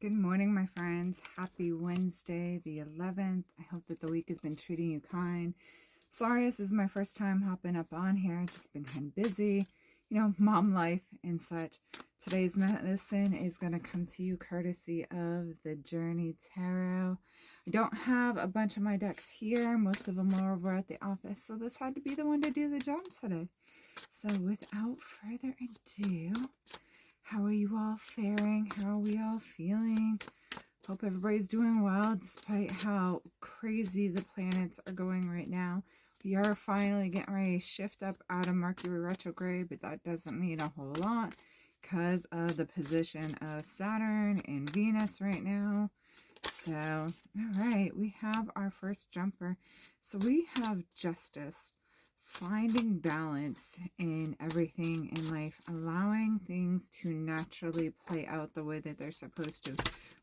Good morning, my friends. Happy Wednesday, the 11th. I hope that the week has been treating you kind. Sorry, this is my first time hopping up on here. I've just been kind of busy, mom life and such. Today's medicine is going to come to you courtesy of the Journey Tarot. I don't have a bunch of my decks here. Most of them are over at the office, so this had to be the one to do the job today. So without further ado, how are you all faring? How are we all feeling? Hope everybody's doing well despite how crazy the planets are going right now. We are finally getting ready to shift up out of Mercury retrograde, but that doesn't mean a whole lot because of the position of Saturn and Venus right now. So, all right, we have our first jumper. So we have Justice. Finding balance in everything in life, allowing things to naturally play out the way that they're supposed to.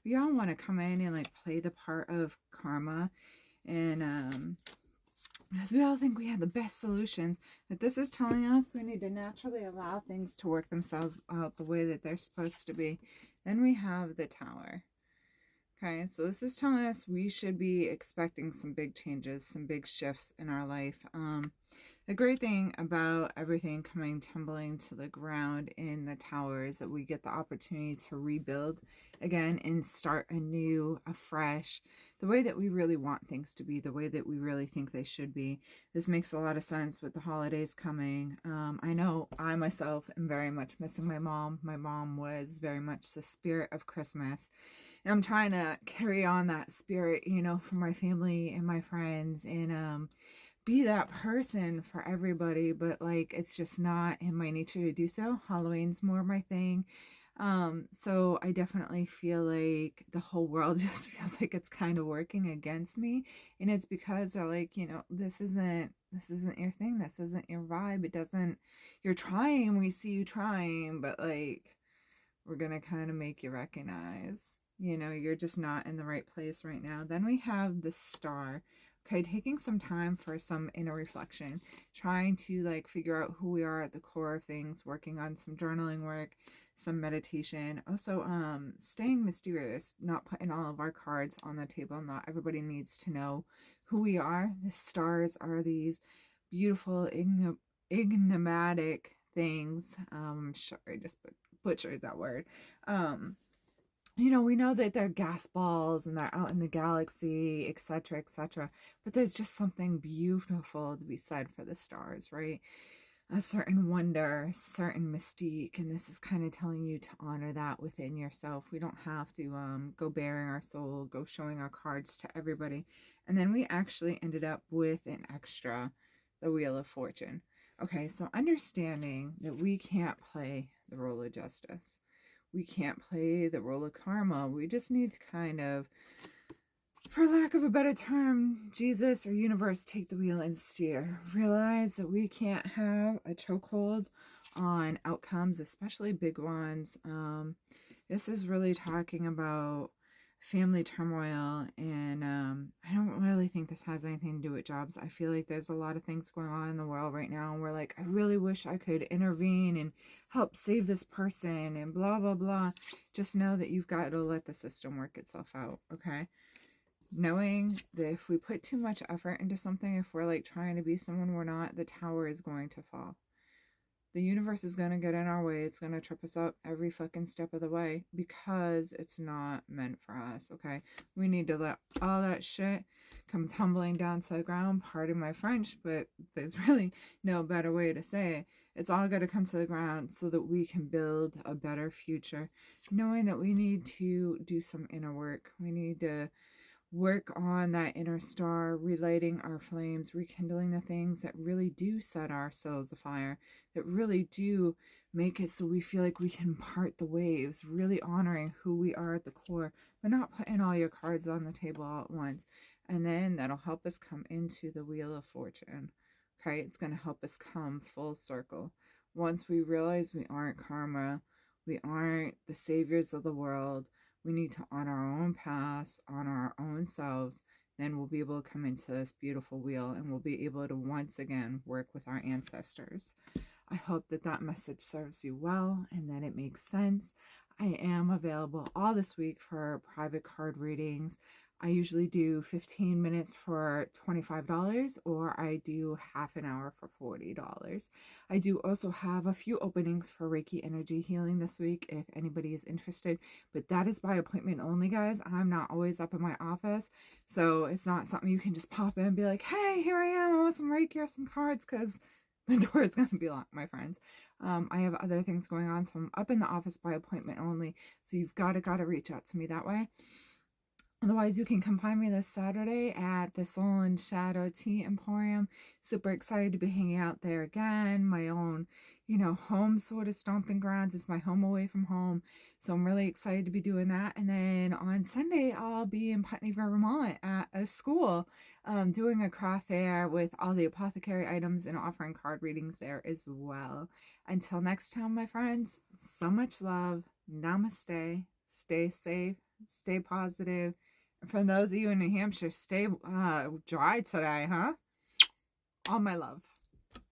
We all want to come in and like play the part of karma, and because we all think we have the best solutions, but this is telling us we need to naturally allow things to work themselves out the way that they're supposed to be. Then we have the Tower. Okay, so this is telling us we should be expecting some big changes, some big shifts in our life. The great thing about everything coming tumbling to the ground in the Tower is that we get the opportunity to rebuild again and start anew, afresh, the way that we really want things to be, the way that we really think they should be. This makes a lot of sense with the holidays coming. I know I myself am very much missing my mom. My mom was very much the spirit of Christmas. And I'm trying to carry on that spirit, for my family and my friends, and be that person for everybody, but like it's just not in my nature to do so. Halloween's more my thing. So I definitely feel like the whole world just feels like it's kind of working against me, and it's because they're like, this isn't your thing, this isn't your vibe, it doesn't, you're trying, we see you trying, but like we're gonna kind of make you recognize, you're just not in the right place right now. Then we have the Star. Okay, taking some time for some inner reflection, trying to like figure out who we are at the core of things, working on some journaling work, some meditation. Also, staying mysterious, not putting all of our cards on the table. Not everybody needs to know who we are. The stars are these beautiful, enigmatic things. Sorry, I just butchered that word. We know that they're gas balls and they're out in the galaxy, etc., etc. But there's just something beautiful to be said for the stars, right? A certain wonder, a certain mystique, and this is kind of telling you to honor that within yourself. We don't have to go bearing our soul, go showing our cards to everybody. And then we actually ended up with an extra, the Wheel of Fortune. Okay, so understanding that we can't play the role of justice. We can't play the role of karma. We just need to kind of, for lack of a better term, Jesus or universe, take the wheel and steer. Realize that we can't have a chokehold on outcomes, especially big ones. This is really talking about family turmoil, and I don't really think this has anything to do with jobs. I feel like there's a lot of things going on in the world right now, and we're like, I really wish I could intervene and help save this person and blah blah blah. Just know that you've got to let the system work itself out, okay? Knowing that if we put too much effort into something, if we're like trying to be someone we're not, the tower is going to fall. The universe is going to get in our way. It's going to trip us up every fucking step of the way because it's not meant for us, okay? We need to let all that shit come tumbling down to the ground. Pardon my French, but there's really no better way to say it. It's all got to come to the ground so that we can build a better future. Knowing that we need to do some inner work. We need to work on that inner star, relighting our flames, rekindling the things that really do set our souls afire, that really do make it so we feel like we can part the waves, really honoring who we are at the core, but not putting all your cards on the table all at once. And then that'll help us come into the Wheel of Fortune. Okay, it's going to help us come full circle. Once we realize we aren't karma, we aren't the saviors of the world, we need to honor our own past, honor our own selves, then we'll be able to come into this beautiful wheel and we'll be able to once again work with our ancestors. I hope that that message serves you well and that it makes sense. I am available all this week for private card readings. I usually do 15 minutes for $25, or I do half an hour for $40. I do also have a few openings for Reiki energy healing this week if anybody is interested, but that is by appointment only, guys. I'm not always up in my office, so it's not something you can just pop in and be like, hey, here I am, I want some Reiki or some cards, because the door is going to be locked, my friends. I have other things going on, so I'm up in the office by appointment only, so you've got to reach out to me that way. Otherwise, you can come find me this Saturday at the Soul and Shadow Tea Emporium. Super excited to be hanging out there again. My own, home sort of stomping grounds. It's my home away from home. So I'm really excited to be doing that. And then on Sunday, I'll be in Putney, Vermont at a school doing a craft fair with all the apothecary items and offering card readings there as well. Until next time, my friends, so much love. Namaste. Stay safe. Stay positive. For those of you in New Hampshire, stay dry today, huh? All my love.